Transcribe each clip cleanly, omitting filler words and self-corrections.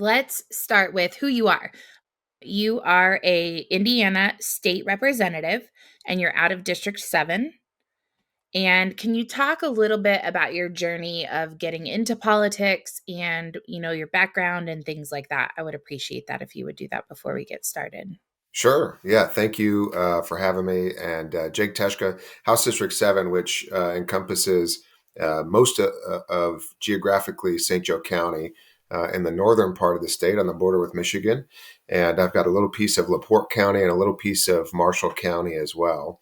let's start with who you are. You are a Indiana state representative and you're out of District 7. And can you talk a little bit about your journey of getting into politics and, your background and things like that? I would appreciate that if you would do that before we get started. Sure. Yeah. Thank you for having me. And Jake Teshka, House District 7, which encompasses most of geographically St. Joe County in the northern part of the state on the border with Michigan. And I've got a little piece of LaPorte County and a little piece of Marshall County as well.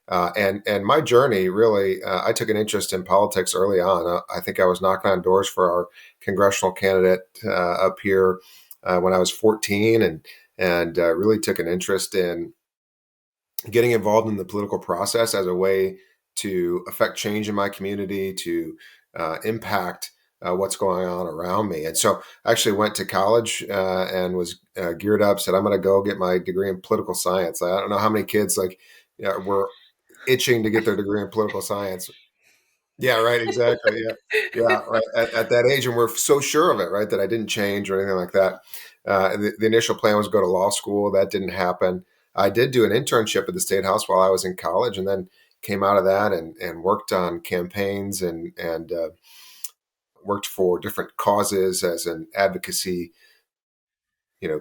And my journey really, I took an interest in politics early on. I think I was knocking on doors for our congressional candidate up here when I was 14, and really took an interest in getting involved in the political process as a way to affect change in my community, to impact what's going on around me. And so I actually went to college and was geared up, said, I'm going to go get my degree in political science. I don't know how many kids were itching to get their degree in political science. Yeah, right. Exactly. Yeah. Yeah. Right. At that age. And we're so sure of it, right, that I didn't change or anything like that. The initial plan was go to law school. That didn't happen. I did do an internship at the State House while I was in college, and then came out of that and worked on campaigns and worked for different causes as an advocacy,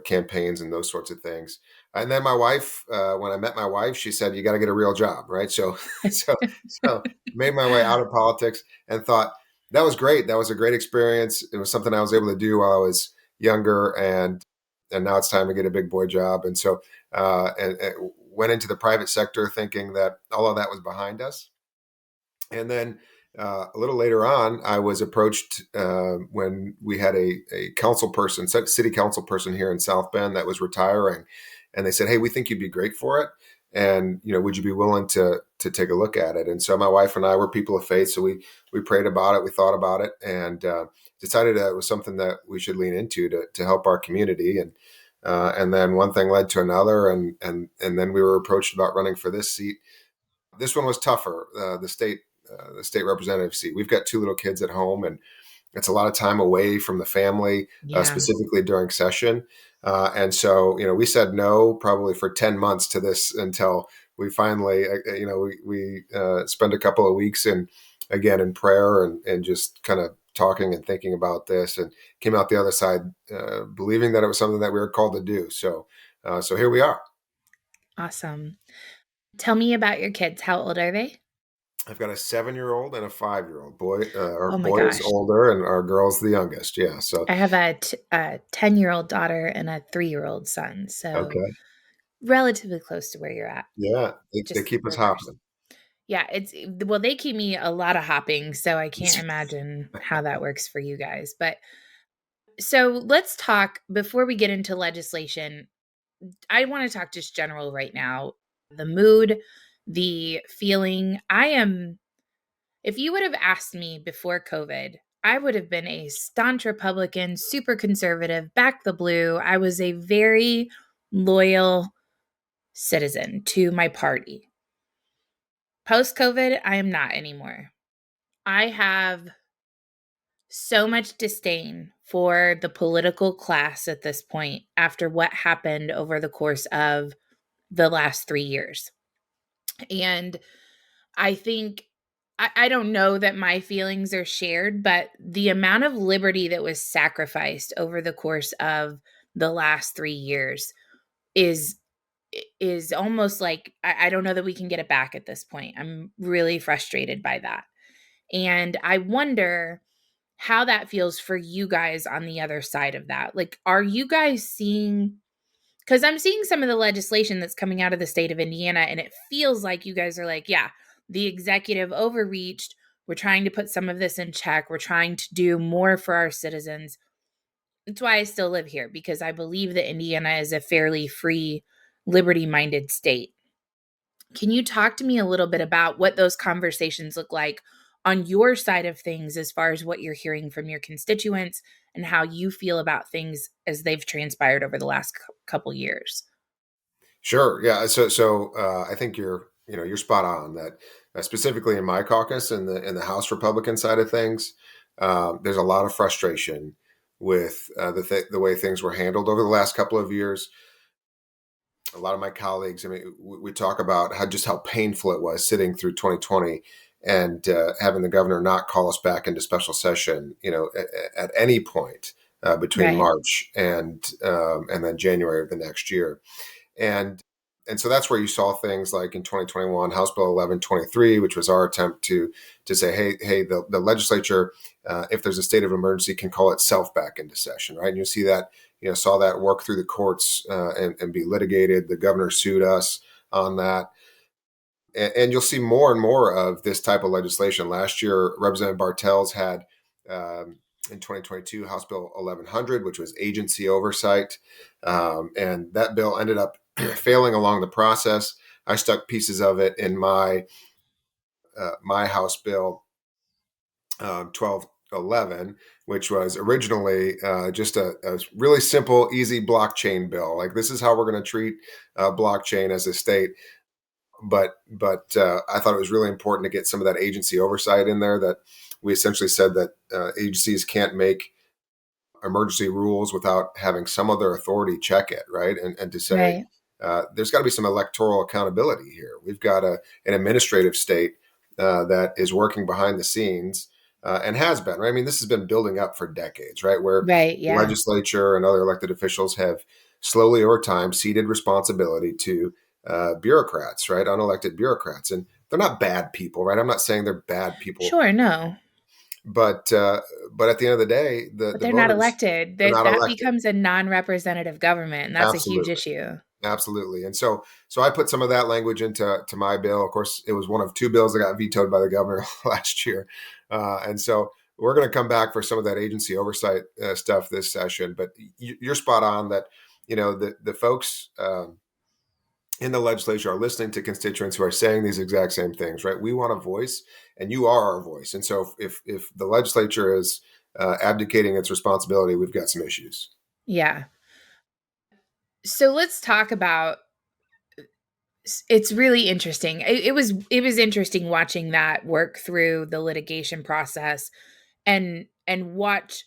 campaigns and those sorts of things. And then my wife, when I met my wife, she said, "You got to get a real job," right? So, so, so made my way out of politics and thought that was great. That was a great experience. It was something I was able to do while I was younger, and now it's time to get a big boy job. And so, and went into the private sector thinking that all of that was behind us. And then a little later on, I was approached when we had a council person, city council person here in South Bend that was retiring, and they said, "Hey, we think you'd be great for it, and would you be willing to take a look at it?" And so my wife and I were people of faith, so we prayed about it, we thought about it, and decided that it was something that we should lean into to help our community. And then one thing led to another, and then we were approached about running for this seat. This one was tougher. The state representative seat. We've got two little kids at home, and it's a lot of time away from the family, Yeah. specifically during session. And so, we said no probably for 10 months to this until we finally, we spent a couple of weeks in prayer and just kind of talking and thinking about this, and came out the other side believing that it was something that we were called to do. So here we are. Awesome. Tell me about your kids. How old are they? I've got a 7-year-old and a 5-year-old boy. Our Oh my boy is gosh. older, and our girl's the youngest. Yeah. So, I have a 10-year-old daughter and a 3-year-old son. So okay. relatively close to where you're at. Yeah. They Just keep us reverse. hopping. Yeah, well, they keep me a lot of hopping, so I can't imagine how that works for you guys. But so let's talk before we get into legislation. I want to talk just general right now. The mood, the feeling. If you would have asked me before COVID, I would have been a staunch Republican, super conservative, back the blue. I was a very loyal citizen to my party. Post COVID, I am not anymore. I have so much disdain for the political class at this point after what happened over the course of the last 3 years. And I think, I don't know that my feelings are shared, but the amount of liberty that was sacrificed over the course of the last 3 years is is almost like I don't know that we can get it back at this point. I'm really frustrated by that. And I wonder how that feels for you guys on the other side of that. Like, are you guys seeing, because I'm seeing some of the legislation that's coming out of the state of Indiana, and it feels like you guys are like, yeah, the executive overreached. We're trying to put some of this in check. We're trying to do more for our citizens. That's why I still live here, because I believe that Indiana is a fairly free, liberty minded state. Can you talk to me a little bit about what those conversations look like on your side of things as far as what you're hearing from your constituents and how you feel about things as they've transpired over the last couple years? Sure. Yeah. So I think you're spot on that. Specifically in my caucus and in the House Republican side of things, there's a lot of frustration with the way things were handled over the last couple of years. A lot of my colleagues, I mean, we talk about how painful it was sitting through 2020 and having the governor not call us back into special session, at any point between Right. March and then January of the next year. And and so that's where you saw things like in 2021, House Bill 1123, which was our attempt to say, hey, the legislature, if there's a state of emergency, can call itself back into session, right? And you see that, saw that work through the courts and be litigated. The governor sued us on that. And you'll see more and more of this type of legislation. Last year, Representative Bartels had in 2022 House Bill 1100, which was agency oversight, and that bill ended up failing along the process. I stuck pieces of it in my House Bill 1211, which was originally just a really simple, easy blockchain bill. Like, this is how we're going to treat blockchain as a state. But I thought it was really important to get some of that agency oversight in there. That we essentially said that agencies can't make emergency rules without having some other authority check it, right? And to say Right. there's got to be some electoral accountability here. We've got an administrative state that is working behind the scenes and has been, right? I mean, this has been building up for decades, right? Where Right. the Yeah. legislature and other elected officials have slowly over time ceded responsibility to bureaucrats, right? Unelected bureaucrats. And they're not bad people, right? I'm not saying they're bad people, Sure. No, but at the end of the day, but the they're not voters, elected. they're That not that elected. becomes a non-representative government, and that's a huge Absolutely. issue. Absolutely. And so I put some of that language into my bill. Of course, it was one of two bills that got vetoed by the governor last year. And so we're going to come back for some of that agency oversight stuff this session. But you're spot on that, the folks in the legislature are listening to constituents who are saying these exact same things, right? We want a voice, and you are our voice. And so if the legislature is abdicating its responsibility, we've got some issues. Yeah. So let's talk about it's really interesting. It was interesting watching that work through the litigation process and watch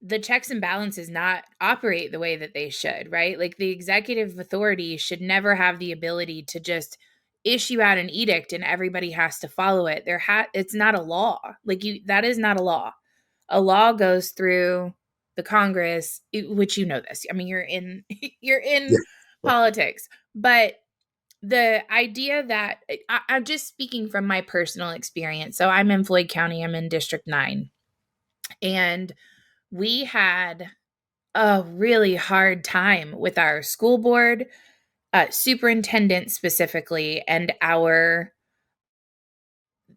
the checks and balances not operate the way that they should, right? Like, the executive authority should never have the ability to just issue out an edict and everybody has to follow it. It's not a law. Like, that is not a law. A law goes through the Congress, which you know this. I mean, you're in you're in politics. But the idea that I'm just speaking from my personal experience. So I'm in Floyd County, I'm in District 9. And we had a really hard time with our school board, superintendent specifically, and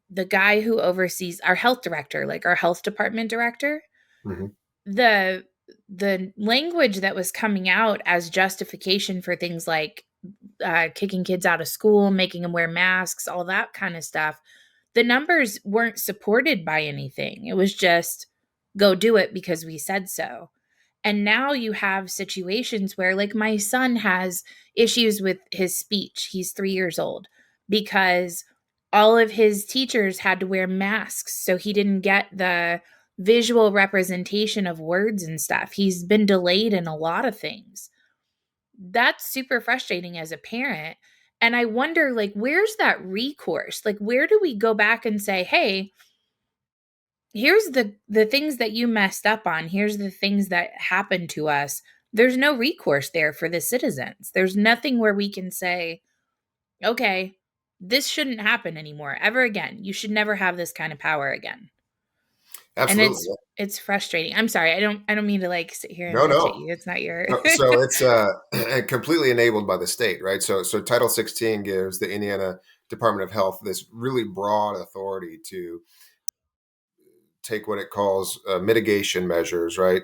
the guy who oversees our health director, like our health department director. Mhm. The the language that was coming out as justification for things like kicking kids out of school, making them wear masks, all that kind of stuff, the numbers weren't supported by anything. It was just go do it because we said so. And now you have situations where, like, my son has issues with his speech. He's 3 years old because all of his teachers had to wear masks. So he didn't get the visual representation of words and stuff. He's been delayed in a lot of things. That's super frustrating as a parent. And I wonder, like, where's that recourse? Like, where do we go back and say, hey, here's the things that you messed up on, here's the things that happened to us. There's no recourse there for the citizens. There's nothing where we can say, okay, this shouldn't happen anymore ever again. You should never have this kind of power again. And Absolutely. it's frustrating. I'm sorry. I don't mean to, like, sit here and No, bitch at no. you. It's not your So it's completely enabled by the state, right? So Title 16 gives the Indiana Department of Health this really broad authority to take what it calls mitigation measures, right,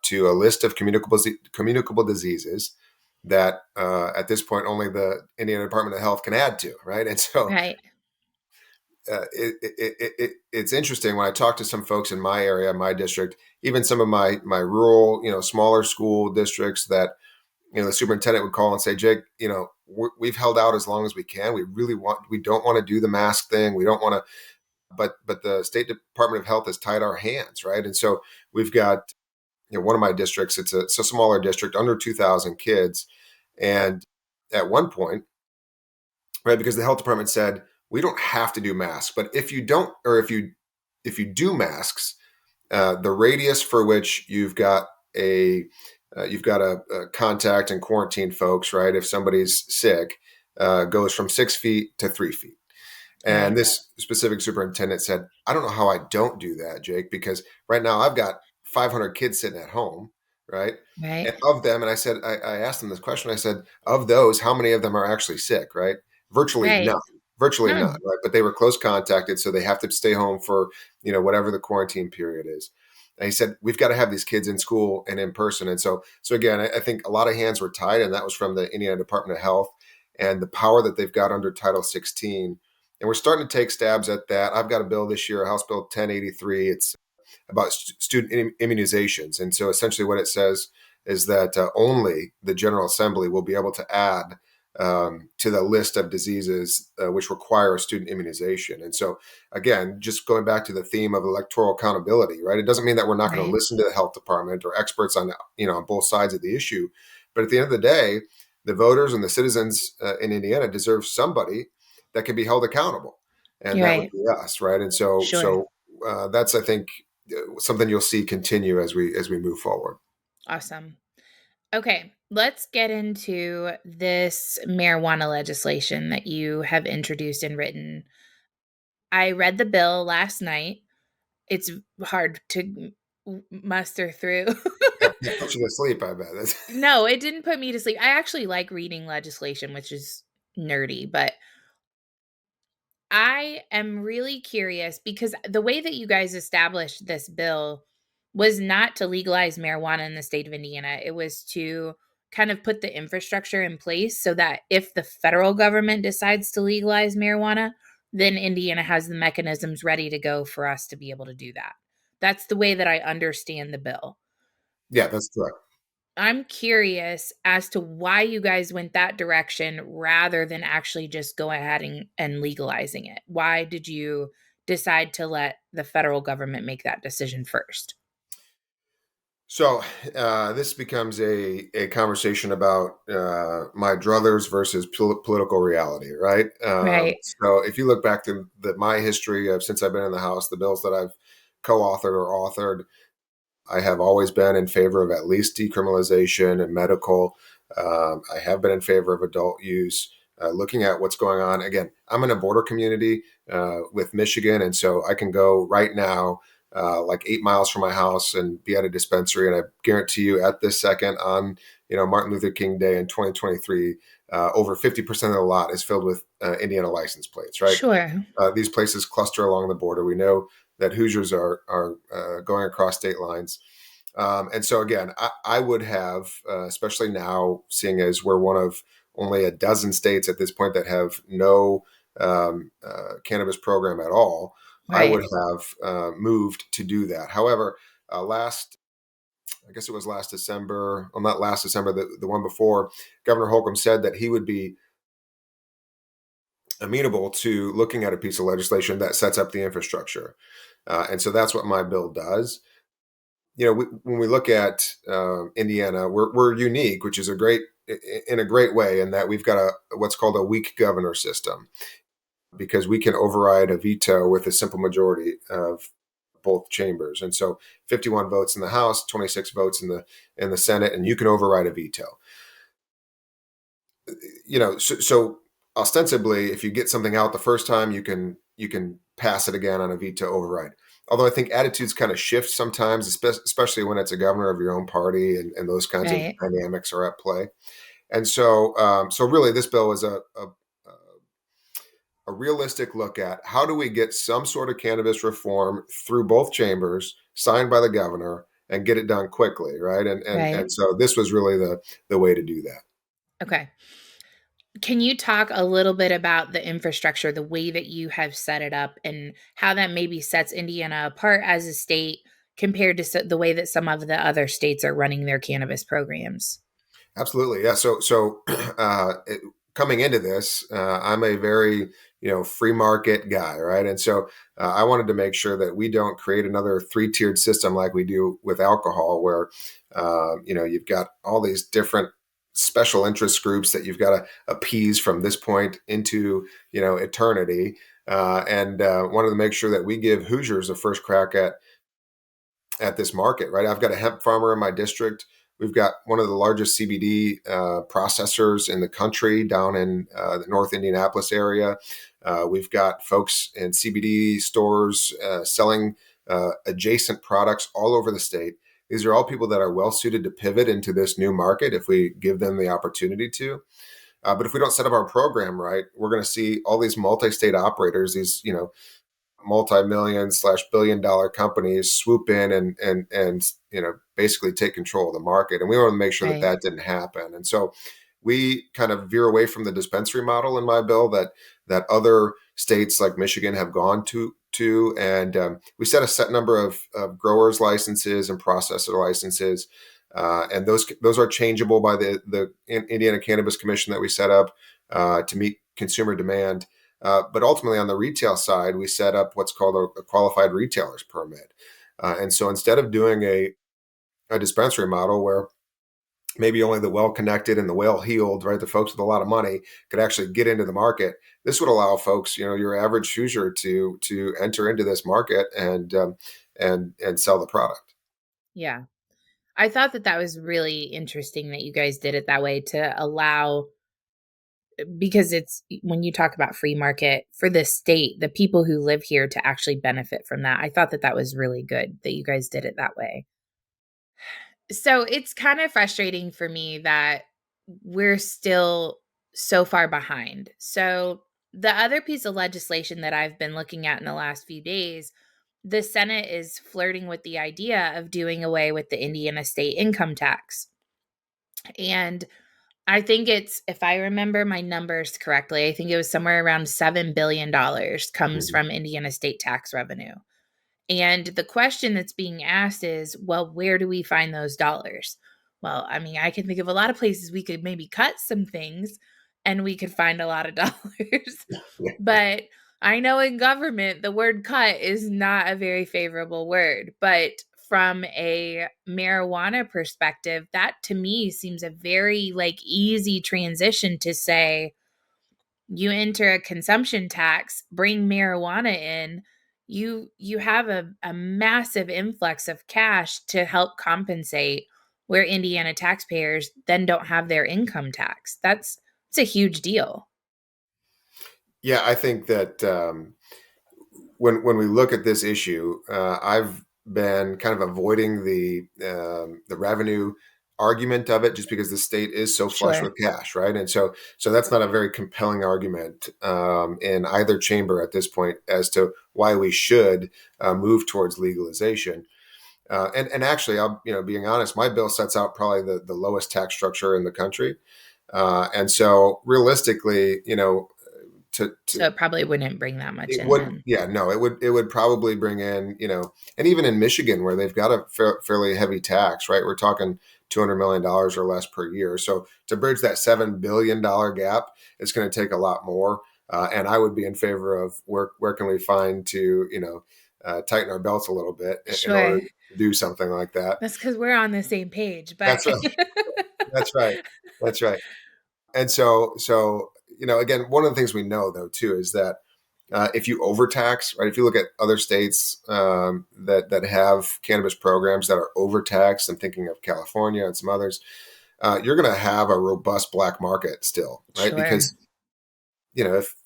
to a list of communicable diseases that at this point only the Indiana Department of Health can add to, right? And so right. it's interesting when I talk to some folks in my area, my district, even some of my rural, smaller school districts that the superintendent would call and say, Jake, we've held out as long as we can. We don't want to do the mask thing. We don't want to, but the State Department of Health has tied our hands, right? And so we've got one of my districts. It's a smaller district, under 2,000 kids, and at one point, right, because the health department said we don't have to do masks, but if you don't, or if you do masks, the radius for which you've got a contact and quarantine folks, right? If somebody's sick, goes from 6 feet to 3 feet. And Right. this specific superintendent said, I don't know how I don't do that, Jake, because right now I've got 500 kids sitting at home, right? Right. And of them, and I asked them this question. I said, of those, how many of them are actually sick, right? Virtually Right. none, virtually none, None. right? But they were close contacted, so they have to stay home for, whatever the quarantine period is. And he said, we've got to have these kids in school and in person. And so again, I think a lot of hands were tied, and that was from the Indiana Department of Health and the power that they've got under Title 16, and we're starting to take stabs at that. I've got a bill this year, House Bill 1083. It's about student immunizations. And so essentially what it says is that only the General Assembly will be able to add to the list of diseases which require student immunization. And so, again, just going back to the theme of electoral accountability, right? It doesn't mean that we're not going to Right. listen to the health department or experts on both sides of the issue. But at the end of the day, the voters and the citizens in Indiana deserve somebody that can be held accountable, and You're that would right. be us, right? And so, Sure. that's, I think, something you'll see continue as we move forward. Awesome. Okay, let's get into this marijuana legislation that you have introduced and written. I read the bill last night. It's hard to muster through. That puts you to sleep, I bet. No, it didn't put me to sleep. I actually like reading legislation, which is nerdy, but I am really curious because the way that you guys established this bill was not to legalize marijuana in the state of Indiana. It was to kind of put the infrastructure in place so that if the federal government decides to legalize marijuana, then Indiana has the mechanisms ready to go for us to be able to do that. That's the way that I understand the bill. Yeah, that's correct. I'm curious as to why you guys went that direction rather than actually just go ahead and legalizing it. Why did you decide to let the federal government make that decision first? So this becomes a conversation about my druthers versus political reality, right? Right. So if you look back to my history of since I've been in the House, the bills that I've co-authored or authored, I have always been in favor of at least decriminalization and medical. I have been in favor of adult use. Looking at what's going on, again, I'm in a border community with Michigan, and so I can go right now, like 8 miles from my house, and be at a dispensary. And I guarantee you, at this second, on Martin Luther King Day in 2023, over 50% of the lot is filled with Indiana license plates. Right, Sure. these places cluster along the border. We know that Hoosiers are going across state lines. And so again, I would have, especially now, seeing as we're one of only a dozen states at this point that have no cannabis program at all, I would Right. have moved to do that. However, I guess it was last December, well, not last December, the one before, Governor Holcomb said that he would be amenable to looking at a piece of legislation that sets up the infrastructure. And so that's what my bill does. When we look at Indiana, we're unique, which is in a great way, in that we've got what's called a weak governor system, because we can override a veto with a simple majority of both chambers. And so 51 votes in the House, 26 votes in the Senate, and you can override a veto. So ostensibly, if you get something out the first time, you can pass it again on a veto override. Although I think attitudes kind of shift sometimes, especially when it's a governor of your own party, and those kinds of Right. dynamics are at play. And so really, this bill is a realistic look at how do we get some sort of cannabis reform through both chambers, signed by the governor, and get it done quickly, right? And Right. so this was really the way to do that. Okay. Can you talk a little bit about the infrastructure, the way that you have set it up, and how that maybe sets Indiana apart as a state compared to the way that some of the other states are running their cannabis programs? Absolutely, yeah. So coming into this, I'm a very free market guy, right? And so I wanted to make sure that we don't create another three-tiered system like we do with alcohol, where you've got all these different special interest groups that you've got to appease from this point into eternity. And wanted to make sure that we give Hoosiers a first crack at this market, right? I've got a hemp farmer in my district. We've got one of the largest CBD processors in the country down in the North Indianapolis area. We've got folks in CBD stores selling adjacent products all over the state. These are all people that are well suited to pivot into this new market if we give them the opportunity to. But if we don't set up our program right, we're going to see all these multi-state operators, these multi-million / billion-dollar companies swoop in and basically take control of the market, and we want to make sure that Right. that didn't happen. And so we kind of veer away from the dispensary model in my bill that other states like Michigan have gone to, and we set a set number of growers licenses and processor licenses, and those are changeable by the Indiana Cannabis Commission that we set up to meet consumer demand. But ultimately, on the retail side, we set up what's called a qualified retailer's permit. And so instead of doing a dispensary model where maybe only the well-connected and the well-heeled, right, the folks with a lot of money could actually get into the market, this would allow folks, your average Hoosier, to enter into this market and sell the product. Yeah. I thought that that was really interesting that you guys did it that way to allow, because it's when you talk about free market for the state, the people who live here to actually benefit from that. I thought that that was really good that you guys did it that way. So it's kind of frustrating for me that we're still so far behind. So the other piece of legislation that I've been looking at in the last few days, the Senate is flirting with the idea of doing away with the Indiana state income tax. And I think it's, if I remember my numbers correctly, I think it was somewhere around $7 billion comes Mhm. from Indiana state tax revenue. And the question that's being asked is, well, where do we find those dollars? Well, I mean, I can think of a lot of places we could maybe cut some things and we could find a lot of dollars. But I know in government, the word cut is not a very favorable word. But from a marijuana perspective, that to me seems a very like easy transition to say, you enter a consumption tax, bring marijuana in, you have a massive influx of cash to help compensate where Indiana taxpayers then don't have their income tax. That's it's a huge deal. Yeah, I think that when we look at this issue, I've been kind of avoiding the revenue argument of it, just because the state is so flush Sure. with cash, right? And so that's not a very compelling argument in either chamber at this point as to why we should move towards legalization. And actually, I'll being honest, my bill sets out probably the lowest tax structure in the country, and so realistically, to So it probably wouldn't bring that much it in would, then. yeah, no, it would probably bring in, and even in Michigan where they've got a fairly heavy tax, right? We're talking $200 million or less per year. So to bridge that $7 billion gap, it's going to take a lot more. And I would be in favor of where can we find to, tighten our belts a little bit in order Sure. to do something like that. That's because we're on the same page, but That's right. That's right. That's right. And so again, one of the things we know though too is that if you overtax, right? If you look at other states that have cannabis programs that are overtaxed, I'm thinking of California and some others. You're going to have a robust black market still, right? sure. Because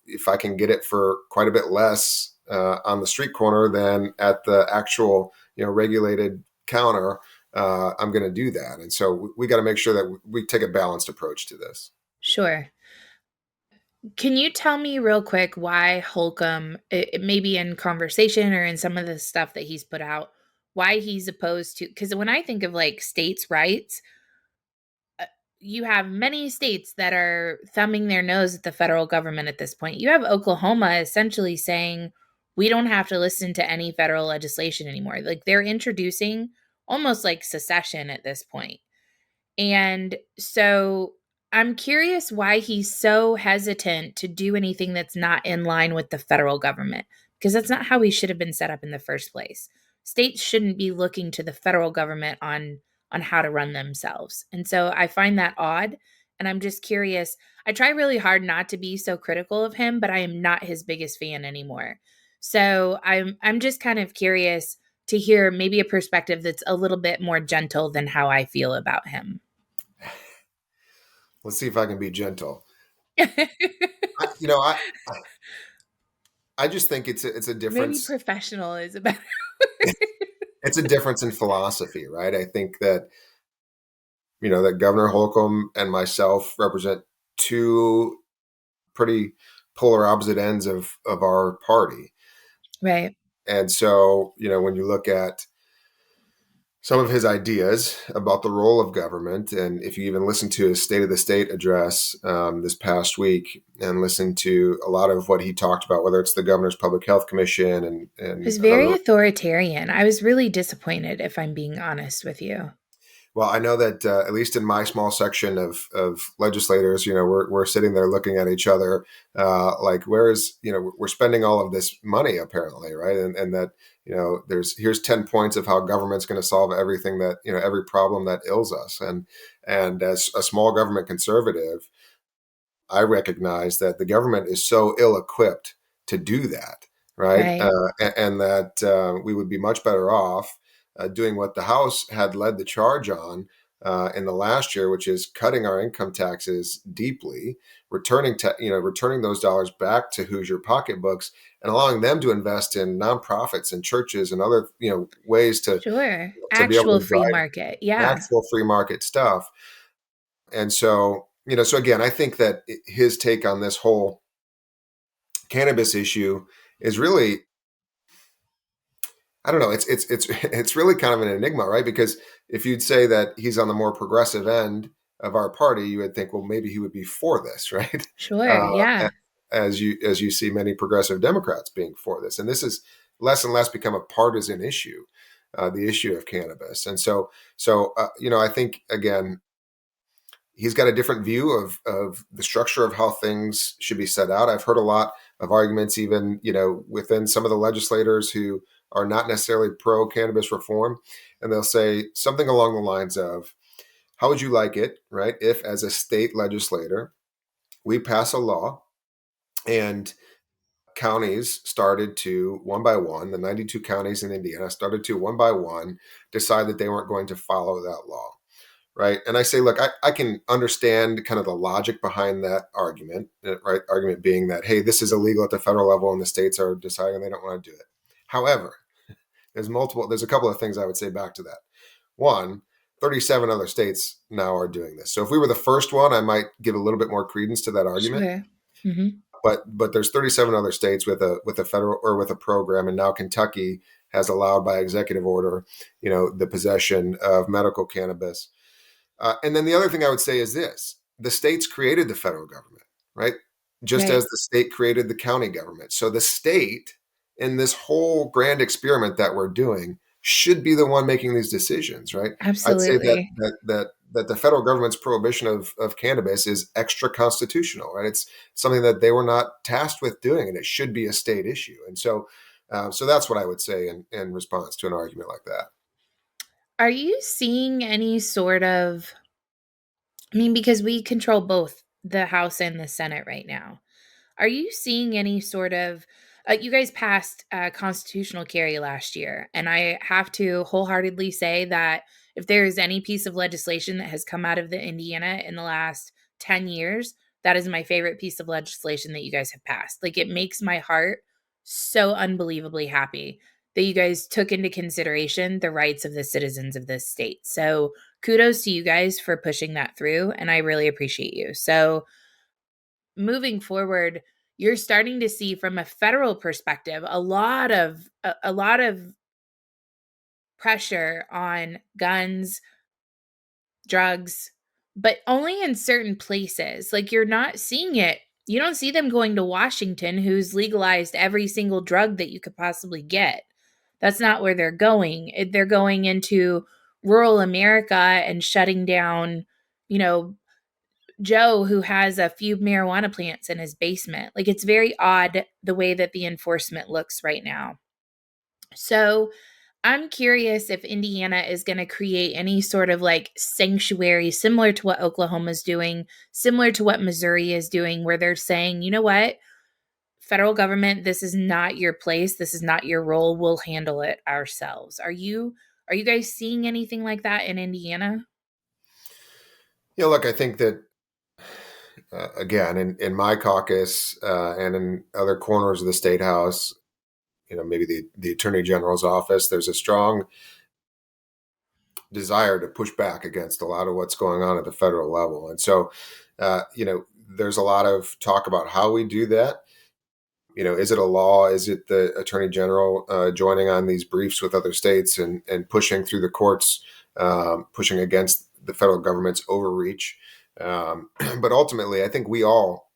if I can get it for quite a bit less on the street corner than at the actual regulated counter, I'm going to do that. And so we got to make sure that we take a balanced approach to this. Sure. Can you tell me real quick why Holcomb, maybe in conversation or in some of the stuff that he's put out, why he's opposed to? Because when I think of like states' rights, uh, you have many states that are thumbing their nose at the federal government at this point. You have Oklahoma essentially saying, we don't have to listen to any federal legislation anymore. Like they're introducing almost like secession at this point. And so I'm curious why he's so hesitant to do anything that's not in line with the federal government, because that's not how we should have been set up in the first place. States shouldn't be looking to the federal government on how to run themselves. And so I find that odd, and I'm just curious. I try really hard not to be so critical of him, but I am not his biggest fan anymore. So I'm just kind of curious to hear maybe a perspective that's a little bit more gentle than how I feel about him. Let's see if I can be gentle. I, you know, I I just think it's a Maybe difference. professional is a better It's a difference in philosophy, right? I think that that Governor Holcomb and myself represent two pretty polar opposite ends of our party. right. And so, when you look at some of his ideas about the role of government, and if you even listen to his State of the State address this past week, and listen to a lot of what he talked about, whether it's the Governor's Public Health Commission It and was very another. authoritarian. I was really disappointed, if I'm being honest with you. Well, I know that at least in my small section of legislators, we're sitting there looking at each other like, where is, we're spending all of this money apparently, right? And that, here's 10 points of how government's going to solve everything that, every problem that ails us. And as a small government conservative, I recognize that the government is so ill-equipped to do that, right? Right. And that we would be much better off doing what the House had led the charge on in the last year, which is cutting our income taxes deeply, returning those dollars back to Hoosier pocketbooks, and allowing them to invest in nonprofits and churches and other ways Sure. to be able Actual to free drive market. Yeah. actual free market stuff. And so, so again, I think that his take on this whole cannabis issue is really, I don't know, it's really kind of an enigma, right? Because if you'd say that he's on the more progressive end of our party, you would think, well, maybe he would be for this, right? Sure. Uh, Yeah. as you see many progressive Democrats being for this, and this is less and less become a partisan issue, the issue of cannabis. And so I think again, he's got a different view of the structure of how things should be set out. I've heard a lot of arguments, even within some of the legislators who are not necessarily pro cannabis reform, and they'll say something along the lines of, "How would you like it, right, if as a state legislator we pass a law and counties started to one by one, the 92 counties in Indiana started to one by one decide that they weren't going to follow that law." Right. And I say, look, I can understand kind of the logic behind that argument, right? Argument being that, hey, this is illegal at the federal level and the states are deciding they don't want to do it. However, there's a couple of things I would say back to that. One, 37 other states now are doing this. So if we were the first one, I might give a little bit more credence to that argument. Sure. Hmm. But there's 37 other states with a federal or with a program, and now Kentucky has allowed by executive order, the possession of medical cannabis. And then the other thing I would say is this: the states created the federal government, right? Just as Right. the state created the county government. So the state, in this whole grand experiment that we're doing, should be the one making these decisions, right? I'd say that Absolutely. the federal government's prohibition of cannabis is extra constitutional, right? It's something that they were not tasked with doing, and it should be a state issue. And so that's what I would say in response to an argument like that. Are you seeing any sort of, I mean, because we control both the House and the Senate right now. Are you seeing any sort of you guys passed constitutional carry last year, and I have to wholeheartedly say that if there is any piece of legislation that has come out of the Indiana in the last 10 years, that is my favorite piece of legislation that you guys have passed. Like, it makes my heart so unbelievably happy that you guys took into consideration the rights of the citizens of this state. So kudos to you guys for pushing that through, and I really appreciate you. So moving forward, you're starting to see from a federal perspective a lot of pressure on guns, drugs, but only in certain places. Like, you're not seeing it. You don't see them going to Washington, who's legalized every single drug that you could possibly get. That's not where they're going. They're going into rural America and shutting down, you know, Joe who has a few marijuana plants in his basement. Like, it's very odd the way that the enforcement looks right now. So I'm curious if Indiana is going to create any sort of like sanctuary similar to what Oklahoma's doing, similar to what Missouri is doing, where they're saying, you know what, federal government, this is not your place, this is not your role, we'll handle it ourselves. Are you guys seeing anything like that in Indiana? Look, I think that again, in my caucus and in other corners of the state house, maybe the attorney general's office, there's a strong desire to push back against a lot of what's going on at the federal level. And so, there's a lot of talk about how we do that. Is it a law? Is it the attorney general joining on these briefs with other states and pushing through the courts, pushing against the federal government's overreach? But ultimately, I think we all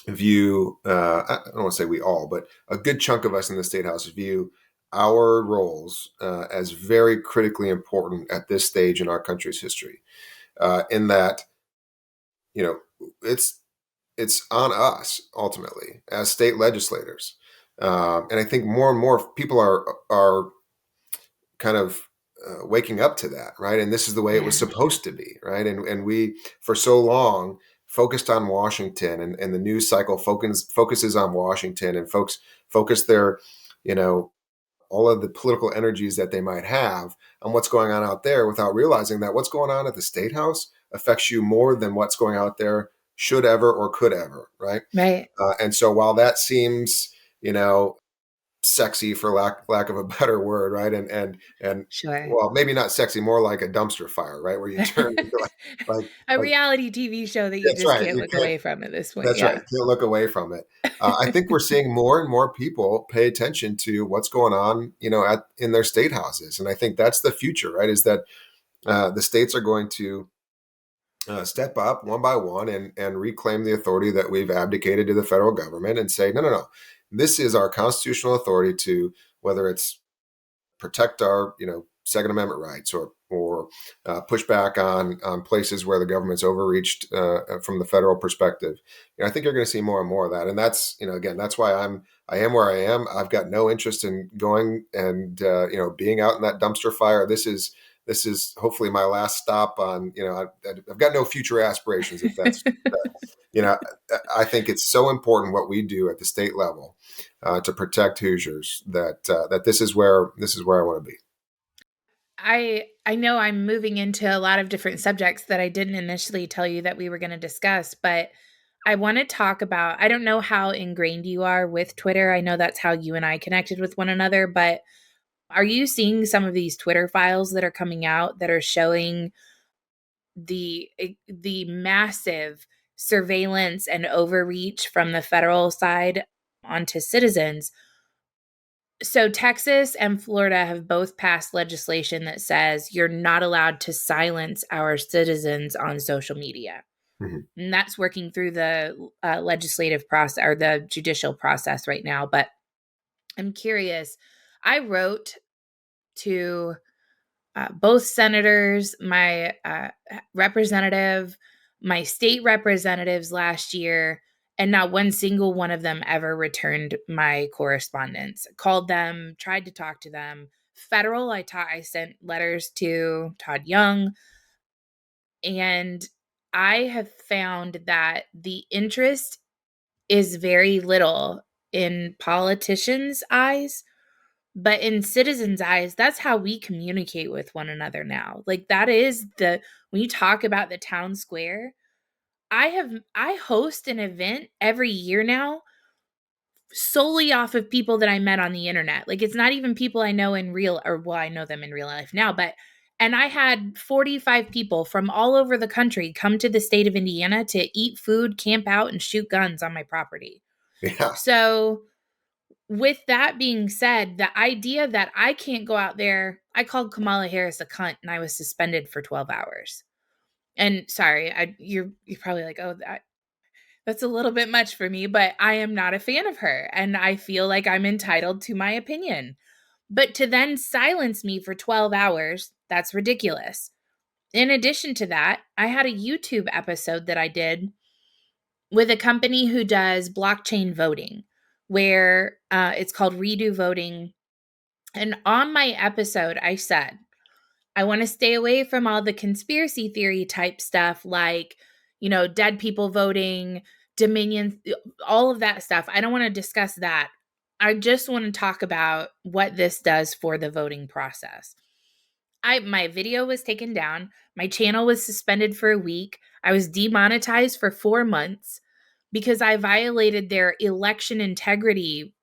view, I don't want to say we all, but a good chunk of us in the state house view our roles as very critically important at this stage in our country's history. In that, you know, it's it's on us ultimately as state legislators, and I think more and more people are kind of waking up to that, right? And this is the way it was Yeah. supposed to be, right? And we, for so long, focused on Washington, and the news cycle focuses on Washington, and folks focus their, you know, all of the political energies that they might have on what's going on out there, without realizing that what's going on at the state house affects you more than what's going out there should ever or could ever, right? Right. And so while that seems, you know, sexy for lack of a better word, right? And Sure. well, maybe not sexy, more like a dumpster fire, right? Where you turn like A like reality TV show that you that's just right. can't You look can't. away from at this point. That's right. Yeah. You can't look away from it. I think we're seeing more and more people pay attention to what's going on, in their state houses, and I think that's the future, right? Is that the states are going to step up one by one and reclaim the authority that we've abdicated to the federal government, and say, no, no, no, this is our constitutional authority to, whether it's protect our Second Amendment rights, or push back on places where the government's overreached from the federal perspective. I think you're going to see more and more of that, and that's again, that's why I am where I am. I've got no interest in going and being out in that dumpster fire. This is hopefully my last stop on. I've got no future aspirations, if that's you know I think it's so important what we do at the state level to protect Hoosiers, that this is where I want to be. I know I'm moving into a lot of different subjects that I didn't initially tell you that we were going to discuss, but I want to talk about, I don't know how ingrained you are with Twitter. I know that's how you and I connected with one another, but are you seeing some of these Twitter files that are coming out that are showing the massive surveillance and overreach from the federal side onto citizens? So Texas and Florida have both passed legislation that says you're not allowed to silence our citizens on social media. Mhm. And that's working through the legislative process or the judicial process right now. But I'm curious. I wrote to both senators, my representative, my state representatives last year, and not one single one of them ever returned my correspondence. Called them, tried to talk to them. Federal, I sent letters to Todd Young, and I have found that the interest is very little in politicians' eyes, but in citizens' eyes, that's how we communicate with one another now. Like, that is when you talk about the town square, I host an event every year now solely off of people that I met on the internet. Like, it's not even people I know in real, or well, I know them in real life now, but and I had 45 people from all over the country come to the state of Indiana to eat food, camp out, and shoot guns on my property. Yeah. So, with that being said, the idea that I can't go out there, I called Kamala Harris a cunt and I was suspended for 12 hours. And sorry, you're probably like, "Oh, that's a little bit much for me," but I am not a fan of her and I feel like I'm entitled to my opinion. But to then silence me for 12 hours, that's ridiculous. In addition to that, I had a YouTube episode that I did with a company who does blockchain voting, where it's called Redo Voting. And on my episode, I said, I want to stay away from all the conspiracy theory type stuff like, dead people voting, Dominion, all of that stuff. I don't want to discuss that. I just want to talk about what this does for the voting process. My video was taken down. My channel was suspended for a week. I was demonetized for 4 months because I violated their election integrity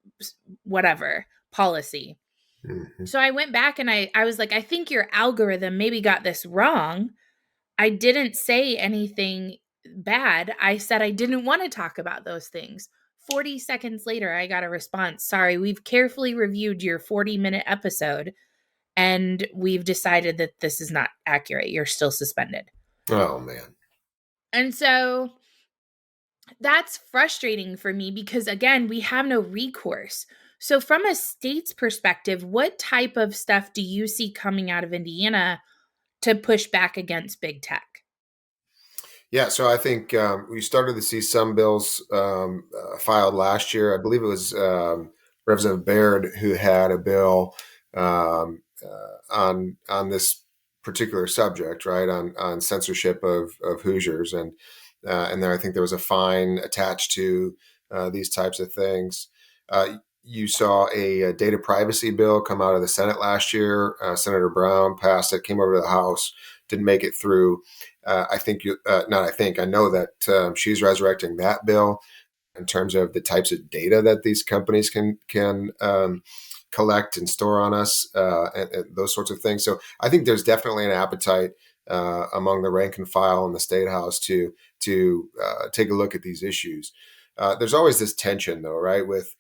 whatever policy. Mhm. So I went back and I was like, I think your algorithm maybe got this wrong. I didn't say anything bad. I said I didn't want to talk about those things. 40 seconds later, I got a response. Sorry, we've carefully reviewed your 40-minute episode and we've decided that this is not accurate. You're still suspended. Oh man. And so that's frustrating for me because, again, we have no recourse. So, from a state's perspective, what type of stuff do you see coming out of Indiana to push back against big tech? Yeah, so I think we started to see some bills filed last year. I believe it was Representative Baird who had a bill on this particular subject, right? On censorship of Hoosiers, and there I think there was a fine attached to these types of things. You saw a data privacy bill come out of the Senate last year. Senator Brown passed it, came over to the House, didn't make it through. I think not. I think I know that she's resurrecting that bill in terms of the types of data that these companies can collect and store on us, and those sorts of things. So I think there's definitely an appetite among the rank and file in the state house to take a look at these issues. There's always this tension, though, right? With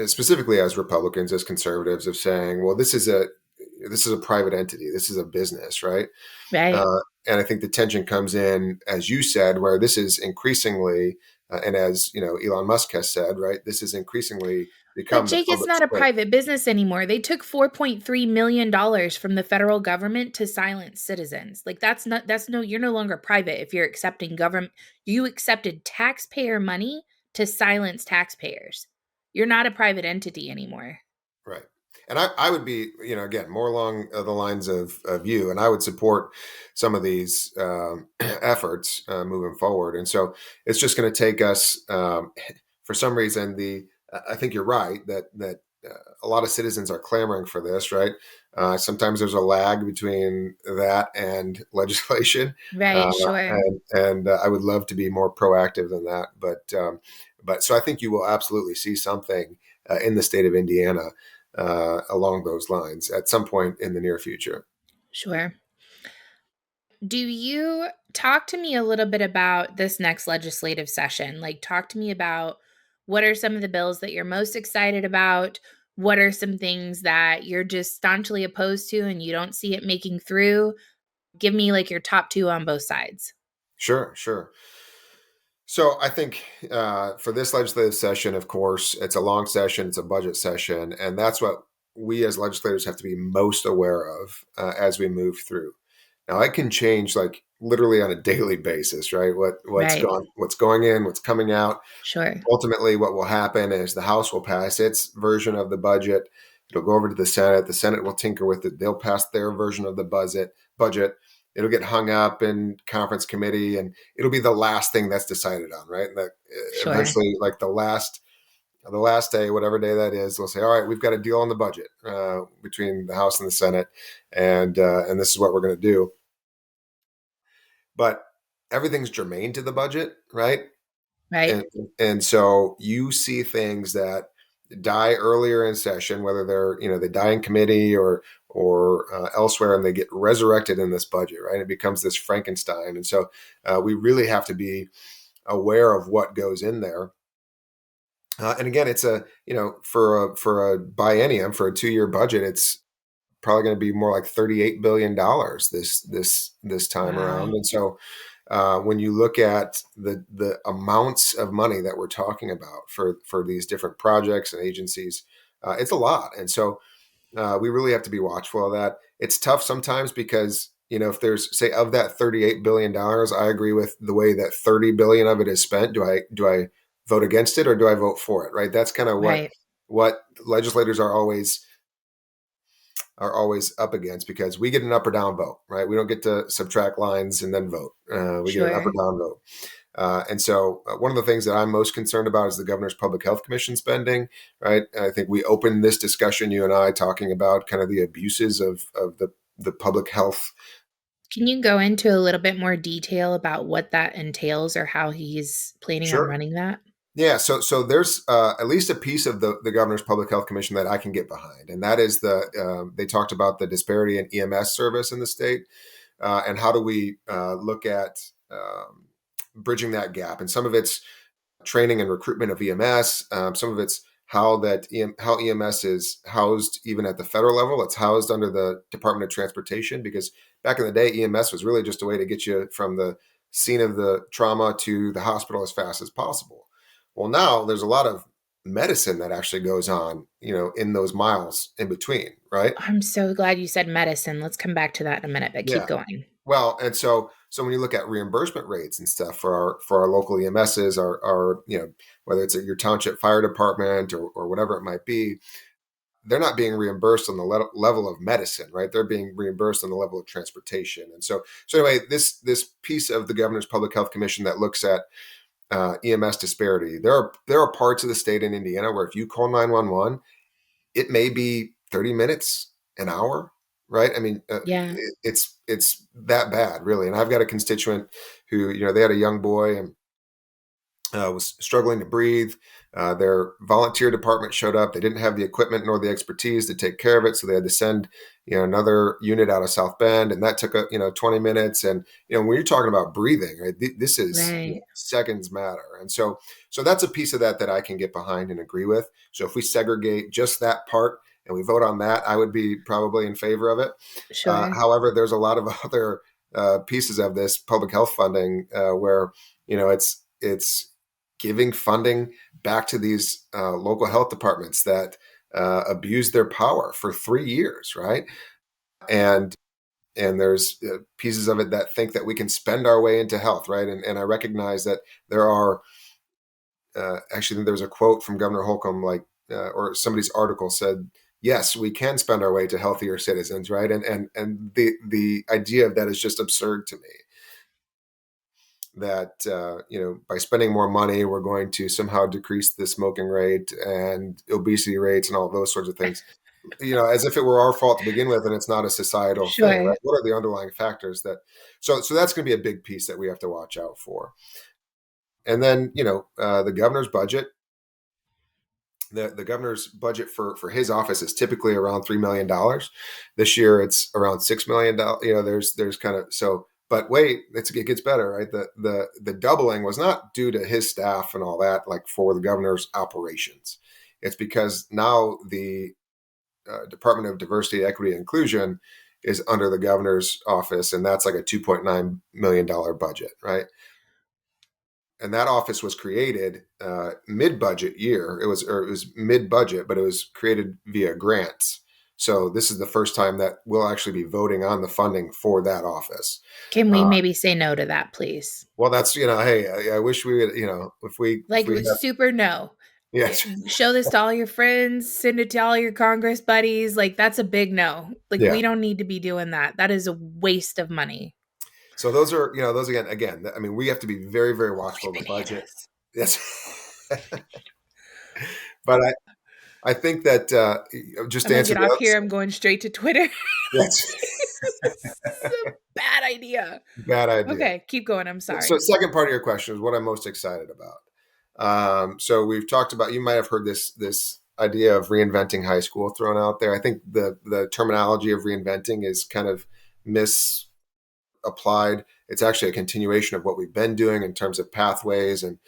specifically as Republicans, as conservatives, of saying, well, this is a private entity, this is a business, right? Right. And I think the tension comes in, as you said, where this is increasingly, and as Elon Musk has said, right, this is increasingly But become the Jake, it's public not a space. private business anymore. They took $4.3 million from the federal government to silence citizens. Like you're no longer private if you're accepting government. You accepted taxpayer money to silence taxpayers. You're not a private entity anymore. Right. And I would be, again, more along the lines of you, and I would support some of these efforts moving forward. And so it's just going to take us, for some reason, I think you're right that a lot of citizens are clamoring for this, right? Sometimes there's a lag between that and legislation, Right, sure. and I would love to be more proactive than that. But so I think you will absolutely see something in the state of Indiana along those lines at some point in the near future. Sure. Do you talk to me a little bit about this next legislative session? Like, talk to me about what are some of the bills that you're most excited about? What are some things that you're just staunchly opposed to and you don't see it making through? Give me like your top two on both sides. Sure, sure. So I think for this legislative session, of course, it's a long session, it's a budget session, and that's what we as legislators have to be most aware of as we move through. Now, it can change like literally on a daily basis, right? Right. What's going in, what's coming out. Sure. Ultimately, what will happen is the House will pass its version of the budget. It'll go over to the Senate. The Senate will tinker with it. They'll pass their version of the budget. It'll get hung up in conference committee, and it'll be the last thing that's decided on, right? And that Sure. eventually, like the last day, whatever day that is, they'll say, "All right, we've got a deal on the budget between the House and the Senate, and this is what we're going to do." But everything's germane to the budget, right? Right. And and so you see things that die earlier in session, whether they die in committee or elsewhere, and they get resurrected in this budget, right? It becomes this Frankenstein, and so we really have to be aware of what goes in there. And again, it's for a biennium, for a 2-year budget, it's probably going to be more like $38 billion this time around. Wow. And so when you look at the amounts of money that we're talking about for these different projects and agencies, it's a lot. And so we really have to be watchful of that. It's tough sometimes because if there's, say, of that $38 billion, I agree with the way that 30 billion of it is spent. Do I vote against it or do I vote for it? Right. That's kind of what Right. legislators are always up against, because we get an up or down vote, right? We don't get to subtract lines and then vote. We get an up or Sure. down vote. And so one of the things that I'm most concerned about is the Governor's Public Health Commission spending, right? I think we opened this discussion, you and I, talking about kind of the abuses of the public health. Can you go into a little bit more detail about what that entails or how he's planning on Sure. running that? Yeah, so there's at least a piece of the Governor's Public Health Commission that I can get behind, and that is they talked about the disparity in EMS service in the state, and how do we look at bridging that gap. And some of it's training and recruitment of EMS. Some of it's how EMS is housed even at the federal level. It's housed under the Department of Transportation, because back in the day, EMS was really just a way to get you from the scene of the trauma to the hospital as fast as possible. Well, now there's a lot of medicine that actually goes on, in those miles in between, right? I'm so glad you said medicine. Let's come back to that in a minute, but keep Yeah. going. Well, and so when you look at reimbursement rates and stuff for our local EMSs, whether it's at your township fire department or whatever it might be, they're not being reimbursed on the level of medicine, right? They're being reimbursed on the level of transportation. And so anyway, this piece of the Governor's Public Health Commission that looks at EMS disparity, there are parts of the state in Indiana where if you call 911, it may be 30 minutes, an hour, right? I mean, Yeah. it's that bad, really. And I've got a constituent who, they had a young boy and was struggling to breathe. Their volunteer department showed up. They didn't have the equipment nor the expertise to take care of it, so they had to send another unit out of South Bend, and that took 20 minutes. And when you're talking about breathing, right, this is Right. seconds matter. And so that's a piece of that I can get behind and agree with. So if we segregate just that part and we vote on that, I would be probably in favor of it. Sure. However, there's a lot of other pieces of this public health funding where it's giving funding back to these local health departments that abused their power for 3 years, right? And there's pieces of it that think that we can spend our way into health, right? And I recognize that there are actually there was a quote from Governor Holcomb, or somebody's article said, "Yes, we can spend our way to healthier citizens," right? And the idea of that is just absurd to me, that by spending more money we're going to somehow decrease the smoking rate and obesity rates and all those sorts of things, as if it were our fault to begin with, and it's not a societal thing, Sure. right? What are the underlying factors that so that's going to be a big piece that we have to watch out for. And then the governor's budget, the governor's budget for his office is typically around $3 million. This year it's around $6 million. There's kind of so. But wait, it gets better, right? The doubling was not due to his staff and all that, like for the governor's operations. It's because now the Department of Diversity, Equity, and Inclusion is under the governor's office, and that's like a $2.9 million budget, right? And that office was created mid-budget year. It was mid-budget, but it was created via grants. So this is the first time that we'll actually be voting on the funding for that office. Can we Uh, maybe say no to that, please? well, that's hey, I wish we would, if Like, we had, super no. yes, Show this to all your friends, send it to all your Congress buddies. Like, that's a big no. Like, yeah. we don't need to be doing that. That is a waste of money. So those are those again. I mean, we have to be very very Holy watchful of the budget. bananas. Yes, but I think that just I'm to gonna answer get the off here. other, I'm going straight to Twitter. yes, This is a bad idea. bad idea. Okay, keep going. I'm So, sorry. second part of your question is what I'm most excited about. So we've talked about. You might have heard this idea of reinventing high school thrown out there. I think the terminology of reinventing is kind of misapplied. It's actually a continuation of what we've been doing in terms of pathways and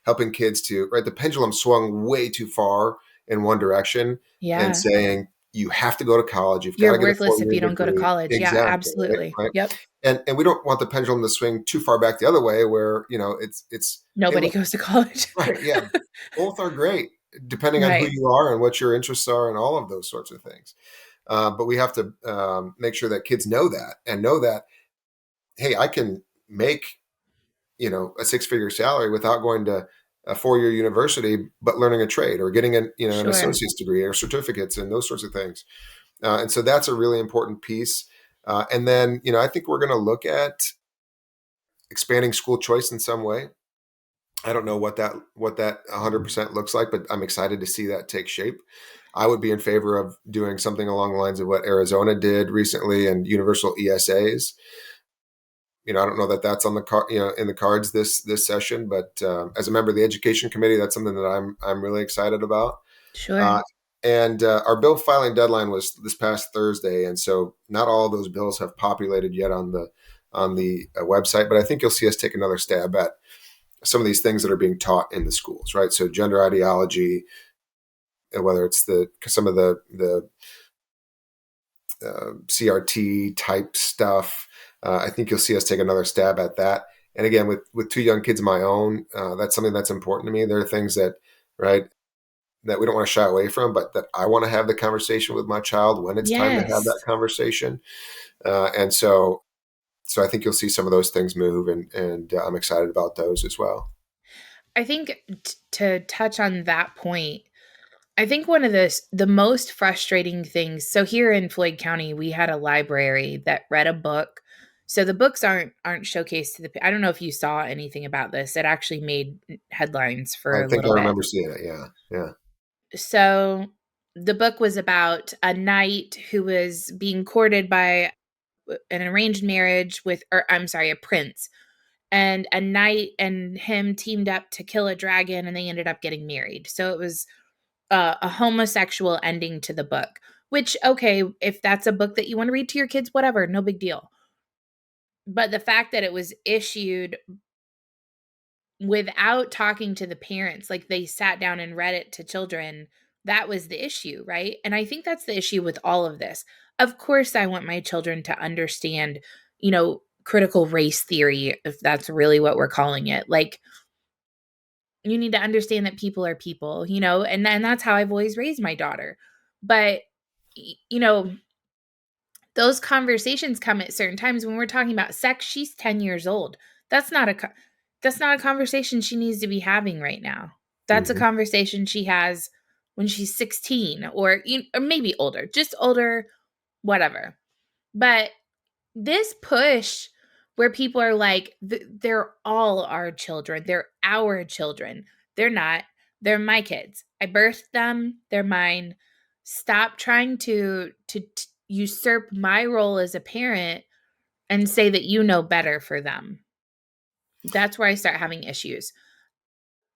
helping kids to, right. The pendulum swung way too far in one direction, and Yeah. saying you have to go to college. You've got You're to get a worthless if 4 year you don't go to degree. college. Yeah, Exactly. Right. absolutely. Right. Yep. And we don't want the pendulum to swing too far back the other way, where it's hey, Nobody look, goes to college. right, yeah, both are great depending on who Right. you are and what your interests are and all of those sorts of things. But we have to make sure that kids know that, and know that hey, I can make, a six-figure salary without going to a four-year university, but learning a trade or getting an Sure. associate's degree or certificates and those sorts of things. And so that's a really important piece. And then, I think we're going to look at expanding school choice in some way. I don't know what that 100% looks like, but I'm excited to see that take shape. I would be in favor of doing something along the lines of what Arizona did recently and universal ESAs. I don't know that that's on the in the cards this session, but as a member of the education committee, that's something that I'm really excited about. Sure. Uh, and our bill filing deadline was this past Thursday, and so not all of those bills have populated yet on the website. But I think you'll see us take another stab at some of these things that are being taught in the schools, right? So gender ideology, whether it's some of the CRT type stuff. I think you'll see us take another stab at that. And again, with two young kids of my own, that's something that's important to me. There are things that, right, that we don't want to shy away from, but that I want to have the conversation with my child when it's time to have that Yes. conversation. And so I think you'll see some of those things move, and I'm excited about those as well. I think to touch on that point, I think one of the most frustrating things. So here in Floyd County, we had a library that read a book. So the books aren't showcased to the. I don't know if you saw anything about this. It actually made headlines for I a think little I bit. remember seeing it. Yeah, yeah. So the book was about a knight who was being courted by an arranged marriage with, or I'm sorry, a prince, and a knight and him teamed up to kill a dragon, and they ended up getting married. So it was a homosexual ending to the book. Which, okay, if that's a book that you want to read to your kids, whatever, no big deal. But the fact that it was issued without talking to the parents, like they sat down and read it to children, that was the issue, right? And I think that's the issue with all of this. Of course, I want my children to understand, critical race theory, if that's really what we're calling it. Like, you need to understand that people are people, and that's how I've always raised my daughter. But, you know, those conversations come at certain times when we're talking about sex. She's 10 years old. That's not a that's not a conversation she needs to be having right now. That's a Hmm. conversation she has when she's 16, or maybe older, just older, whatever. But this push where people are like, they're all our children, they're our children. They're not. They're my kids. I birthed them. They're mine. Stop trying to usurp my role as a parent and say that you know better for them. That's where I start having issues.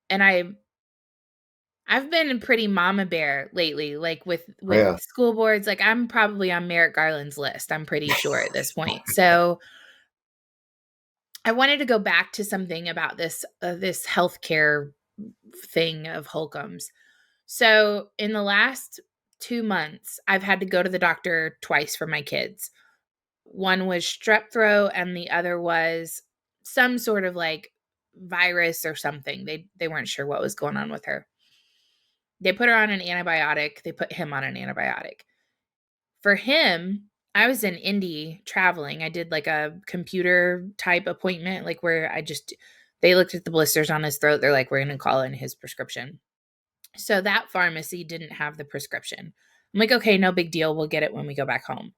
And I've been a pretty mama bear lately, like Oh, with yeah. school boards. Like, I'm probably on Merrick Garland's list, I'm pretty sure at this point. So I wanted to go back to something about this healthcare thing of Holcomb's. So in the last 2 months, I've had to go to the doctor twice for my kids. One was strep throat, and the other was some sort of like virus or something. They weren't sure what was going on with her. They put her on an antibiotic. They put him on an antibiotic. For him, I was in Indy traveling. I did like a computer type appointment, like where they looked at the blisters on his throat. They're like, we're going to call in his prescription. So that pharmacy didn't have the prescription. I'm like, okay, no big deal. We'll get it when we go back home.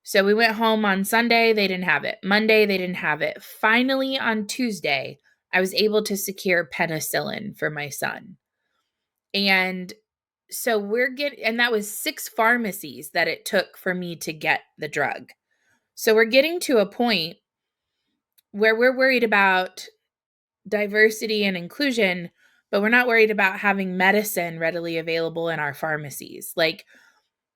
So we went home on Sunday. They didn't have it. Monday, they didn't have it. Finally, on Tuesday, I was able to secure penicillin for my son. And so and that was 6 pharmacies that it took for me to get the drug. So we're getting to a point where we're worried about diversity and inclusion, but we're not worried about having medicine readily available in our pharmacies. Like,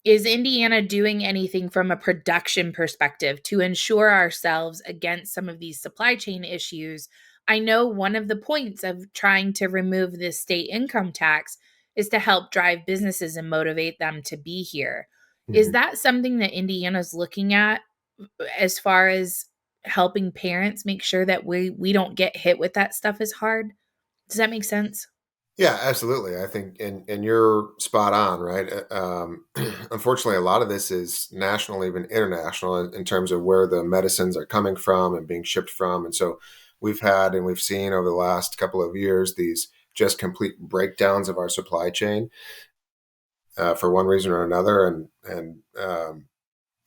is Indiana doing anything from a production perspective to ensure ourselves against some of these supply chain issues? I know one of the points of trying to remove this state income tax is to help drive businesses and motivate them to be here. Is Mhm. that something that Indiana's looking at as far as helping parents make sure that we don't get hit with that stuff as hard? Does that make sense? Yeah, absolutely. I think, and you're spot on, right? Unfortunately, a lot of this is national, even international, in terms of where the medicines are coming from and being shipped from. And so we've had and we've seen over the last couple of years these just complete breakdowns of our supply chain for one reason or another. And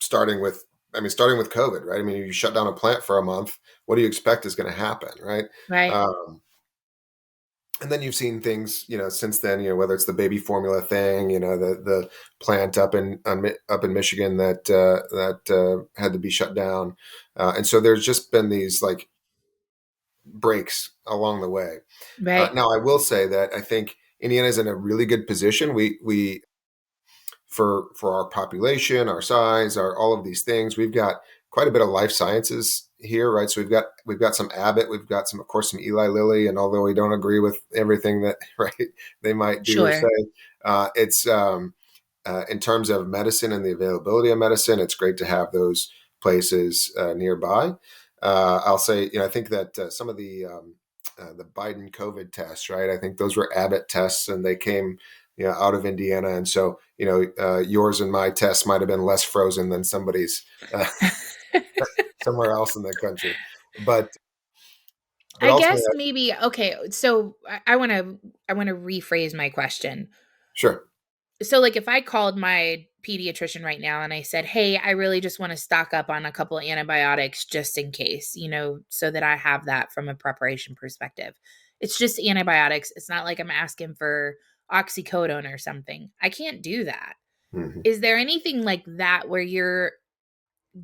starting with, I mean, starting with COVID, right? I mean, you shut down a plant for a month. What do you expect is going to happen, right? Right. Um, and then you've seen things, since then, whether it's the baby formula thing, the plant up in Michigan that had to be shut down, and so there's just been these like breaks along the way. Right. Now, I will say that I think Indiana's in a really good position. We for our population, our size, our all of these things. We've got quite a bit of life sciences here, right? So we've got some Abbott, we've got some, of course, some Eli Lilly, and although we don't agree with everything that right they might do or say, Sure. it's in terms of medicine and the availability of medicine, it's great to have those places nearby. I'll say, I think that some of the Biden COVID tests, right? I think those were Abbott tests, and they came, out of Indiana, and so yours and my tests might have been less frozen than somebody's uh, somewhere else in the country, but I ultimately, guess maybe okay, so I want to rephrase my question. sure. So like if I called my pediatrician right now and I said, "Hey, I really just want to stock up on a couple of antibiotics just in case, so that I have that from a preparation perspective." It's just antibiotics. It's not like I'm asking for oxycodone or something. I can't do that. Mhm. Is there anything like that where you're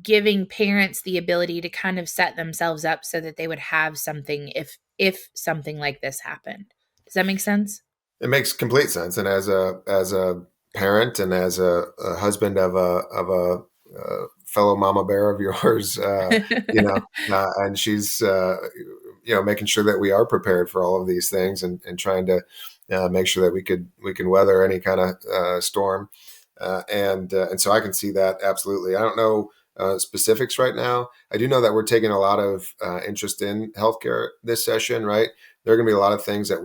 giving parents the ability to kind of set themselves up so that they would have something if something like this happened? Does that make sense? It makes complete sense. And as a parent and as a husband of a fellow mama bear of yours, and she's making sure that we are prepared for all of these things and trying to make sure that we can weather any kind of storm. And so I can see that absolutely. I don't know specifics right now. I do know that we're taking a lot of interest in healthcare this session, right? There are going to be a lot of things that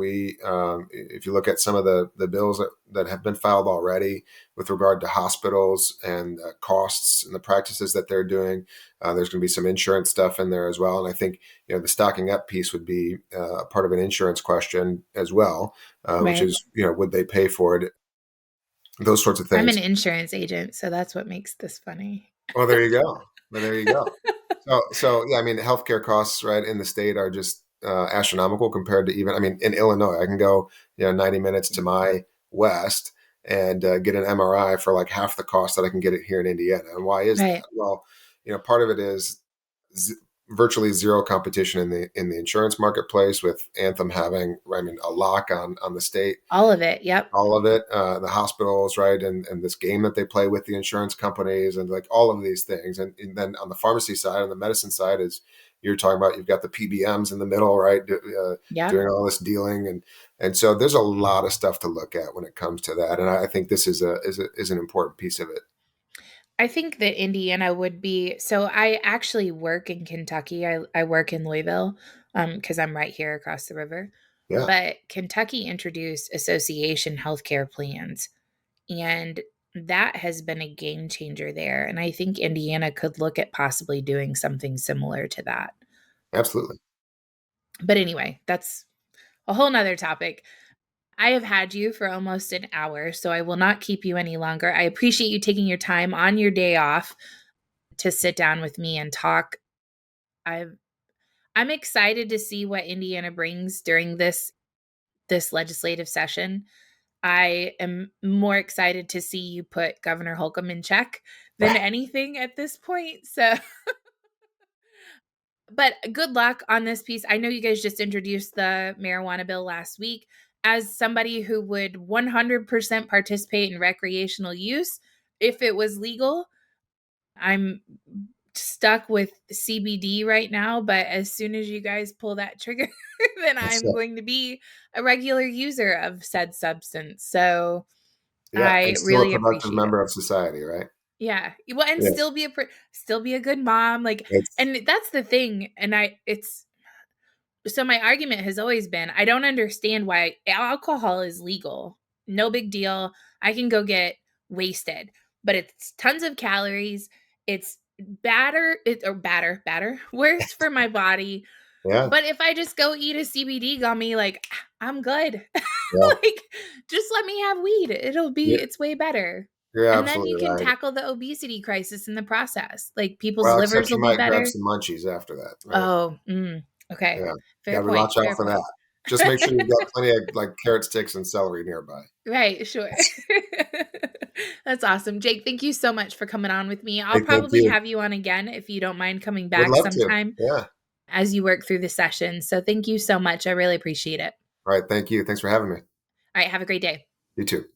if you look at some of the bills that have been filed already with regard to hospitals and costs and the practices that they're doing, there's going to be some insurance stuff in there as well. And I think, the stocking up piece would be part of an insurance question as well, which Right. is, would they pay for it? Those sorts of I'm things. an insurance agent, so that's what makes this funny. Well, there you go. Well, there you go. So yeah, I mean, healthcare costs, right, in the state are just astronomical compared to even, I mean, in Illinois, I can go, 90 minutes to my west and get an MRI for like half the cost that I can get it here in Indiana. And why is that? Right. Well, part of it is z- virtually zero competition in the insurance marketplace, with Anthem having, I mean, a lock on the state, All of it. Yep. all of it, the hospitals, right, and this game that they play with the insurance companies, and like all of these things, and then on the pharmacy side, on the medicine side, is you're talking about, you've got the PBMs in the middle, right, Yep. doing all this dealing, and so there's a lot of stuff to look at when it comes to that, and I think this is an important piece of it. I think that Indiana would be so I actually work in Kentucky. I work in Louisville because I'm right here across the river. Yeah, But Kentucky introduced association healthcare plans, and that has been a game changer there. And I think Indiana could look at possibly doing something similar to that. absolutely. But anyway, that's a whole nother topic. I have had you for almost an hour, so I will not keep you any longer. I appreciate you taking your time on your day off to sit down with me and talk. I've I'm excited to see what Indiana brings during this legislative session. I am more excited to see you put Governor Holcomb in check than anything at this point. So, but good luck on this piece. I know you guys just introduced the marijuana bill last week. As somebody who would 100% participate in recreational use if it was legal, I'm stuck with CBD right now, but as soon as you guys pull that trigger, then I'm So, going to be a regular user of said substance. So yeah, I and still a really productive appreciate it. member of society, right? Yeah. Well, and Yes, still be a good mom, like, it's and that's the thing. And I it's So my argument has always been I don't understand why alcohol is legal. No big deal. I can go get wasted, but it's tons of calories. It's batter, worse for my body. Yeah. But if I just go eat a CBD gummy, like I'm good. Yeah. Like just let me have weed. Yeah. It's way better. You're And then you absolutely can right. tackle the obesity crisis in the process. Like people's Well, except livers you will be might grab better. some munchies after that, right? Oh, okay. Yeah. Fair Got to point. watch out Fair for that. point. Just make sure you've got plenty of like carrot sticks and celery nearby. Right, sure. That's awesome. Jake, thank you so much for coming on with me. I'll Hey, thank probably you. have you on again if you don't mind coming Would back love to. sometime Yeah. as you work through the session. So thank you so much. I really appreciate it. All right. Thank you. Thanks for having me. All right, have a great day. You too.